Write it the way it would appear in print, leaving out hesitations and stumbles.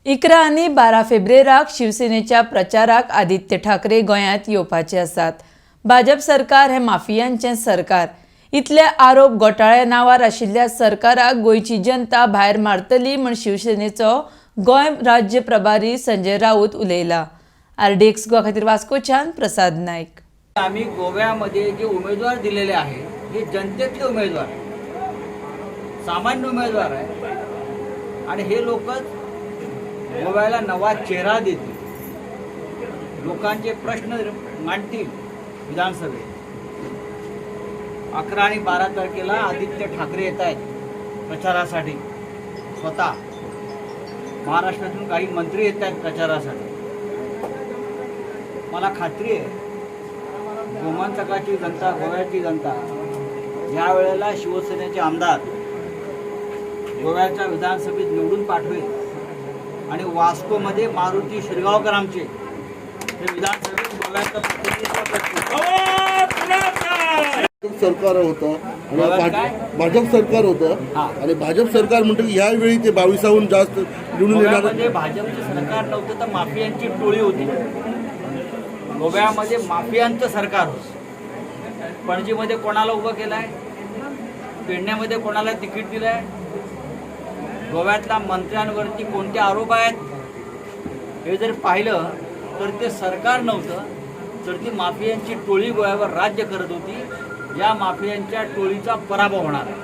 11 आनी 12 फेब्रुवाराक शिवसेनेच्या प्रचाराक आदित्य ठाकरे गोंयांत येवपाचे आसात। भाजप सरकार हे माफियांचें सरकार। इतले आरोप घोटाळे नावार आशिल्ल्या सरकाराक गोंयची जनता भायर मारतली म्हण शिवसेनेचो गोंय राज्य प्रभारी संजय राऊत उलयला। RDX गोवा खातीर वास्कोच्यान प्रसाद नायक। आम्ही गोव्यामध्ये जे उमेदवार दिलेले आहे हे जनतेतले उमेदवार सामान्य उमेदवार आहे आणि हे लोकच गोव्याला नवा चेहरा देतील, लोकांचे प्रश्न मांडतील विधानसभेत। 11 आणि 12 तारखेला आदित्य ठाकरे येत आहेत प्रचारासाठी। स्वतः महाराष्ट्रातून काही मंत्री येत आहेत प्रचारासाठी। मला खात्री आहे गोमांतकाची जनता, गोव्याची जनता या वेळेला शिवसेनेचे आमदार गोव्याच्या विधानसभेत निवडून पाठवेल आणि वास्कोमध्ये मारुती शिरगावकर आमचे हे विधानसभेत गोव्याचं प्रतिनिधित्व करतील। सरकार होतं भाजप सरकार होतं आणि भाजप सरकार म्हणतो की यावेळी ते 22हून जास्त निवडून येणार। भाजपचं सरकार नव्हतं तर माफियांची टोळी होती। गोव्यामध्ये माफियांचं सरकार होतं। पणजीमध्ये कोणाला उभं केलंय, पेडण्यामध्ये कोणाला तिकीट दिलंय, गोव्यातल्या मंत्र्यांवरती कोणते आरोप आहेत हे जर पाहिलं तर ते सरकार नव्हतं तर ती माफियांची टोळी गोव्यावर राज्य करत होती। या माफियांच्या टोळीचा पराभव होणार।